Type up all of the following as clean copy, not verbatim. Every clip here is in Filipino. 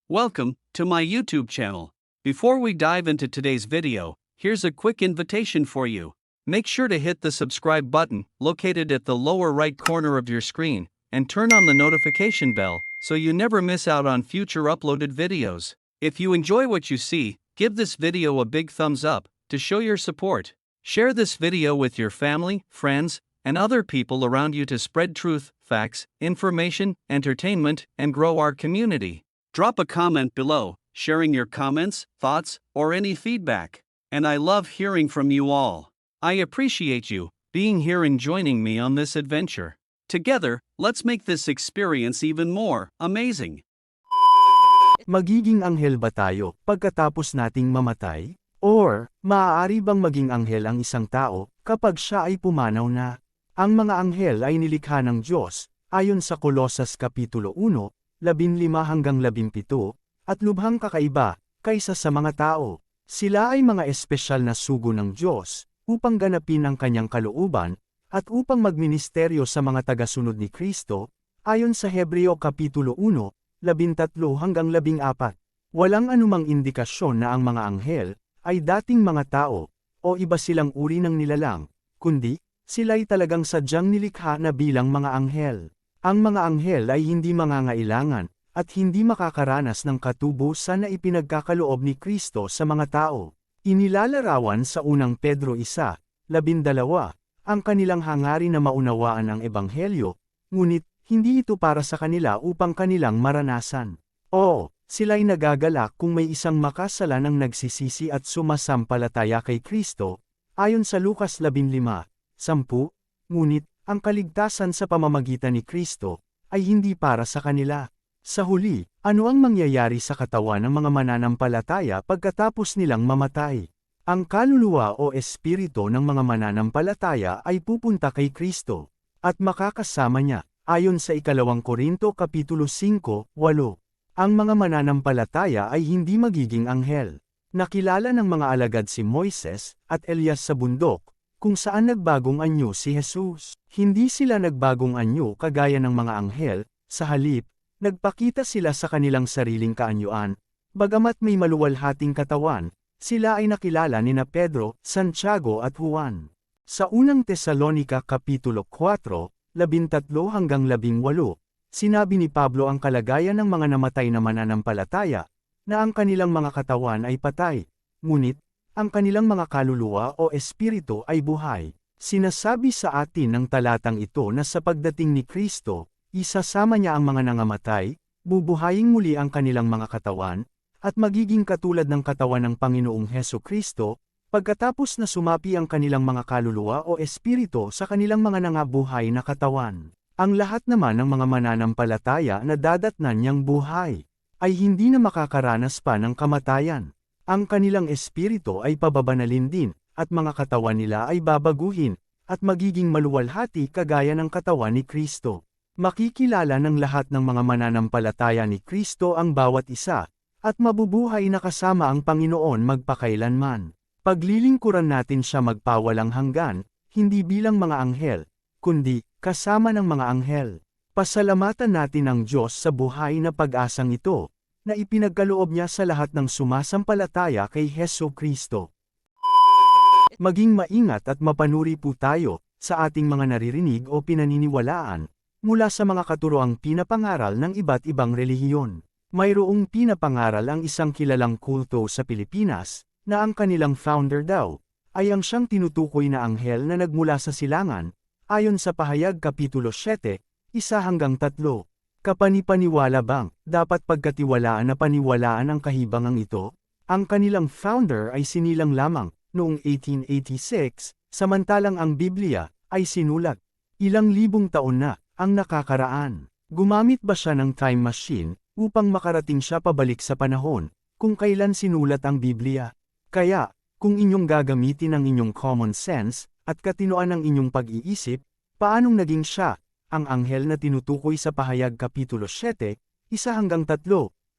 Welcome to my YouTube channel. Before we dive into today's video, here's a quick invitation for you. Make sure to hit the subscribe button located at the lower right corner of your screen and turn on the notification bell so you never miss out on future uploaded videos. If you enjoy what you see, give this video a big thumbs up to show your support. Share this video with your family, friends, and other people around you to spread truth, facts, information, entertainment, and grow our community. Drop a comment below, sharing your comments, thoughts, or any feedback. And I love hearing from you all. I appreciate you being here and joining me on this adventure. Together, let's make this experience even more amazing. Magiging anghel ba tayo pagkatapos nating mamatay? Or, maaari bang maging anghel ang isang tao kapag siya ay pumanaw na? Ang mga anghel ay nilikha ng Diyos, ayon sa Kolosas Kapitulo 1, 15-17, at lubhang kakaiba kaysa sa mga tao. Sila ay mga espesyal na sugo ng Diyos upang ganapin ang kanyang kalooban at upang magministeryo sa mga tagasunod ni Kristo, ayon sa Hebreo Kapitulo 1, 13-14. Walang anumang indikasyon na ang mga anghel ay dating mga tao o iba silang uri ng nilalang, kundi sila'y talagang sadyang nilikha na bilang mga anghel. Ang mga anghel ay hindi mangangailangan at hindi makakaranas ng katubusan na ipinagkakaloob ni Kristo sa mga tao. Inilalarawan sa unang Pedro 1:12, ang kanilang hangarin na maunawaan ang ebanghelyo, ngunit hindi ito para sa kanila upang kanilang maranasan. Oo, sila'y nagagalak kung may isang makasalanang nagsisisi at sumasampalataya kay Kristo, ayon sa Lucas 15:10, ngunit ang kaligtasan sa pamamagitan ni Kristo ay hindi para sa kanila. Sa huli, ano ang mangyayari sa katawan ng mga mananampalataya pagkatapos nilang mamatay? Ang kaluluwa o espiritu ng mga mananampalataya ay pupunta kay Kristo at makakasama niya, ayon sa 2 Korinto Kapitulo 5:8. Ang mga mananampalataya ay hindi magiging anghel. Nakilala ng mga alagad si Moises at Elias sa bundok, kung saan nagbagong anyo si Jesus. Hindi sila nagbagong anyo kagaya ng mga anghel, sa halip, nagpakita sila sa kanilang sariling kaanyuan. Bagamat may maluwalhating katawan, sila ay nakilala ni Pedro, Santiago at Juan. Sa unang Tesalonika Kapitulo 4, 13-18, sinabi ni Pablo ang kalagayan ng mga namatay na mananampalataya, na ang kanilang mga katawan ay patay, ngunit, ang kanilang mga kaluluwa o espiritu ay buhay. Sinasabi sa atin ng talatang ito na sa pagdating ni Kristo, isasama niya ang mga nangamatay, bubuhayin muli ang kanilang mga katawan, at magiging katulad ng katawan ng Panginoong Heso Kristo, pagkatapos na sumapi ang kanilang mga kaluluwa o espiritu sa kanilang mga nangabuhay na katawan. Ang lahat naman ng mga mananampalataya na dadatnan niyang buhay, ay hindi na makakaranas pa ng kamatayan. Ang kanilang espiritu ay pababanalin din, at mga katawan nila ay babaguhin, at magiging maluwalhati kagaya ng katawan ni Kristo. Makikilala ng lahat ng mga mananampalataya ni Kristo ang bawat isa, at mabubuhay na kasama ang Panginoon magpakailanman. Paglilingkuran natin siya magpawalang hanggan, hindi bilang mga anghel, kundi kasama ng mga anghel. Pasalamatan natin ang Diyos sa buhay na pag-asang ito, na ipinagkaloob niya sa lahat ng sumasampalataya kay Heso Kristo. Maging maingat at mapanuri po tayo sa ating mga naririnig o pinaniniwalaan mula sa mga katuroang pinapangaral ng iba't ibang relihiyon. Mayroong pinapangaral ang isang kilalang kulto sa Pilipinas na ang kanilang founder daw ay ang siyang tinutukoy na anghel na nagmula sa silangan, ayon sa Pahayag Kapitulo 7, 1-3. Kapanipaniwala bang dapat pagkatiwalaan na paniwalaan ang kahibangang ito? Ang kanilang founder ay sinilang lamang noong 1886, samantalang ang Biblia ay sinulat ilang libong taon na ang nakakaraan. Gumamit ba siya ng time machine upang makarating siya pabalik sa panahon kung kailan sinulat ang Biblia? Kaya, kung inyong gagamitin ang inyong common sense at katinoan ng inyong pag-iisip, paanong naging siya ang anghel na tinutukoy sa Pahayag Kapitulo 7, 1-3,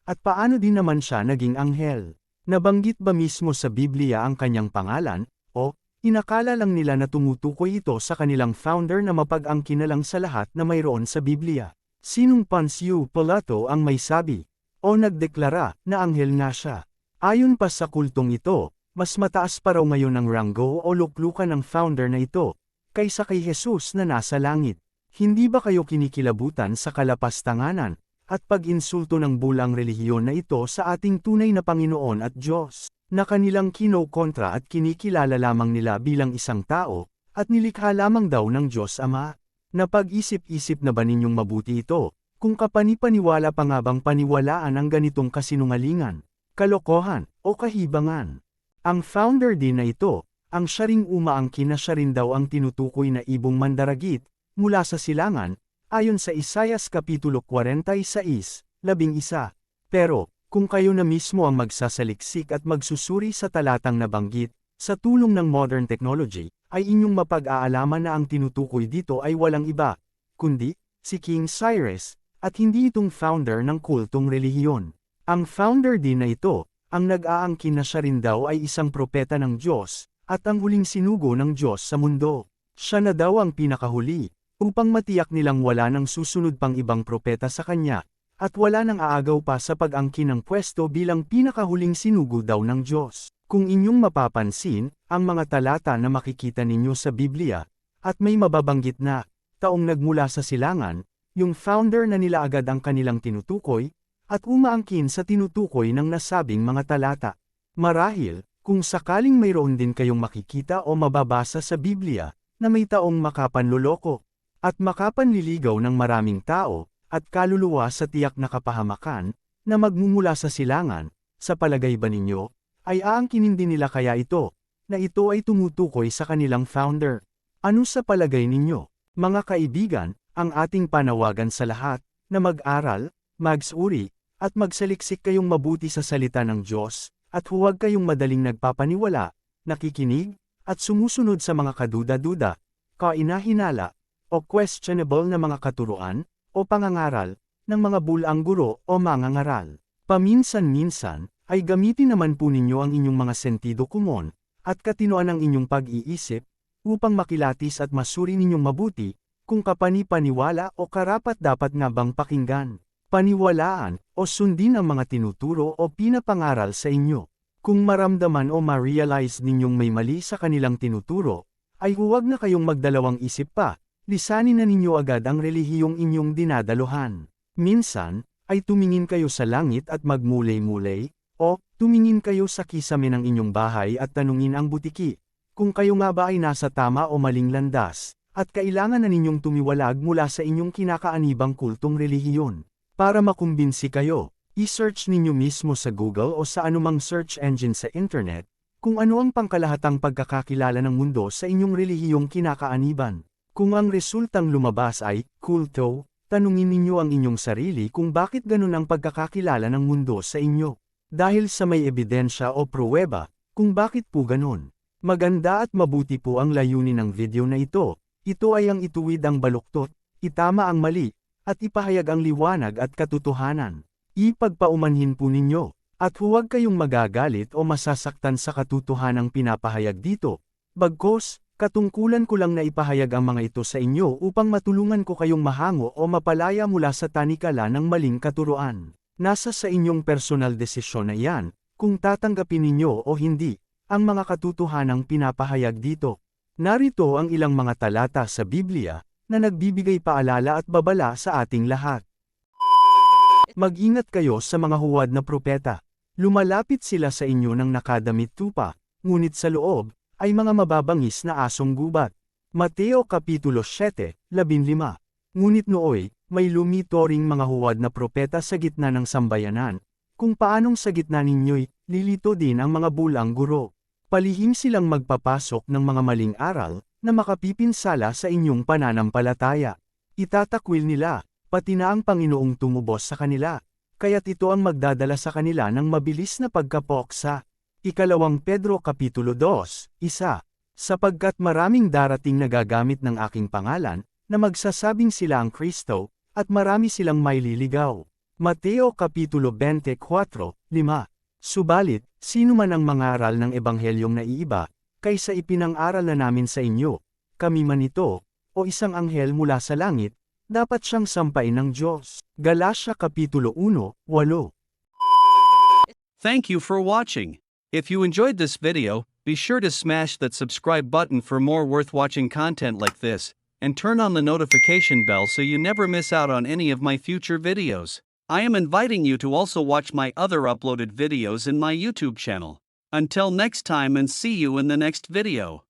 at paano din naman siya naging anghel? Nabanggit ba mismo sa Biblia ang kanyang pangalan, o inakala lang nila na tumutukoy ito sa kanilang founder na mapag-angkin na lang sa lahat na mayroon sa Biblia? Sinong Poncio Pilato ang may sabi? o nagdeklara na anghel nga siya. Ayon pa sa kultong ito, mas mataas pa raw ngayon ang ranggo o luklukan ng founder na ito, kaysa kay Jesus na nasa langit. Hindi ba kayo kinikilabutan sa kalapastanganan, at pag-insulto ng bulang relihiyon na ito sa ating tunay na Panginoon at Diyos, na kanilang kinokontra at kinikilala lamang nila bilang isang tao, at nilikha lamang daw ng Diyos Ama? Napag-isip-isip na ba ninyong mabuti ito, kung kapanipaniwala pa nga bang paniwalaan ang ganitong kasinungalingan, kalokohan, o kahibangan? Ang founder din na ito, ang siya ring umaangkin na siya rin daw ang tinutukoy na ibong mandaragit, mula sa silangan, ayon sa Isaias Kapitulo 46, 11. Pero, kung kayo na mismo ang magsasaliksik at magsusuri sa talatang nabanggit, sa tulong ng modern technology, ay inyong mapag-aalaman na ang tinutukoy dito ay walang iba, kundi, si King Cyrus, at hindi itong founder ng kultong relihiyon. Ang founder din na ito, ang nag-aangkin na siya rin daw ay isang propeta ng Diyos, at ang huling sinugo ng Diyos sa mundo. Siya na daw ang pinakahuli, upang matiyak nilang wala nang susunod pang ibang propeta sa kanya, at wala nang aagaw pa sa pag-angkin ng pwesto bilang pinakahuling sinugo daw ng Diyos. Kung inyong mapapansin, ang mga talata na makikita ninyo sa Biblia, at may mababanggit na, taong nagmula sa silangan, yung founder na nila agad ang kanilang tinutukoy, at umaangkin sa tinutukoy ng nasabing mga talata. Marahil, kung sakaling mayroon din kayong makikita o mababasa sa Biblia, na may taong makapanloloko, at makapanliligaw ng maraming tao, at kaluluwa sa tiyak na kapahamakan, na magmumula sa silangan, sa palagay ba ninyo, ay aangkinin din nila kaya ito, na ito ay tumutukoy sa kanilang founder? Ano sa palagay ninyo, mga kaibigan, ang ating panawagan sa lahat, na mag-aral, magsuri, at magsaliksik kayong mabuti sa salita ng Diyos, at huwag kayong madaling nagpapaniwala, nakikinig, at sumusunod sa mga kaduda-duda, kainahinala, o questionable na mga katuruan, o pangangaral, ng mga bulang guro o mangangaral. Paminsan-minsan, ay gamitin naman po ninyo ang inyong mga sentido komon, at katinoan ng inyong pag-iisip, upang makilatis at masuri ninyong mabuti, kung kapanipaniwala o karapat-dapat nga bang pakinggan, paniwalaan, o sundin ang mga tinuturo o pinapangaral sa inyo. Kung maramdaman o ma-realize ninyong may mali sa kanilang tinuturo, ay huwag na kayong magdalawang isip pa, lisanin na ninyo agad ang relihiyong inyong dinadaluhan. Minsan, ay tumingin kayo sa langit at magmulay-mulay, o tumingin kayo sa kisame ng inyong bahay at tanungin ang butiki, kung kayo nga ba ay nasa tama o maling landas, at kailangan na ninyong tumiwalag mula sa inyong kinakaanibang kultong relihiyon. Para makumbinsi kayo, i-search ninyo mismo sa Google o sa anumang search engine sa internet, kung ano ang pangkalahatang pagkakakilala ng mundo sa inyong relihiyong kinakaaniban. Kung ang resultang lumabas ay kulto, tanungin ninyo ang inyong sarili kung bakit ganun ang pagkakakilala ng mundo sa inyo. Dahil sa may ebidensya o pruweba, kung bakit po ganun. Maganda at mabuti po ang layunin ng video na ito. Ito ay ang ituwid ang baluktot, itama ang mali, at ipahayag ang liwanag at katotohanan. Ipagpaumanhin po ninyo, at huwag kayong magagalit o masasaktan sa katotohanang pinapahayag dito. Bagkus, katungkulan ko lang na ipahayag ang mga ito sa inyo upang matulungan ko kayong mahango o mapalaya mula sa tanikala ng maling katuruan. Nasa sa inyong personal desisyon na iyan, kung tatanggapin ninyo o hindi, ang mga katotohanang pinapahayag dito. Narito ang ilang mga talata sa Biblia, na nagbibigay paalala at babala sa ating lahat. Mag-ingat kayo sa mga huwad na propeta. Lumalapit sila sa inyo ng nakadamit tupa, ngunit sa loob, ay mga mababangis na asong gubat. Mateo Kapitulo 7, 15. Ngunit nooy, may lumitoring mga huwad na propeta sa gitna ng sambayanan, kung paanong sa gitna ninyo'y, lilito din ang mga bulang guro. Palihim silang magpapasok ng mga maling aral, na makapipinsala sa inyong pananampalataya. Itatakwil nila, pati na ang Panginoong tumubos sa kanila, kaya't ito ang magdadala sa kanila ng mabilis na pagkapoksa. Ikalawang Pedro Kapitulo 2, 1. Sapagkat maraming darating na gagamit ng aking pangalan, na magsasabing sila ang Kristo, at marami silang maililigaw. Mateo Kapitulo 24, 5. Subalit, sino man ang mangaral ng ebanghelyong naiiba, kaysa ipinang-aral na namin sa inyo, kami man ito, o isang anghel mula sa langit, dapat siyang sampain ng Diyos. Galatia Kapitulo 1, 8. Thank you for watching. If you enjoyed this video, be sure to smash that subscribe button for more worth watching content like this, and turn on the notification bell so you never miss out on any of my future videos. I am inviting you to also watch my other uploaded videos in my YouTube channel. Until next time, and see you in the next video.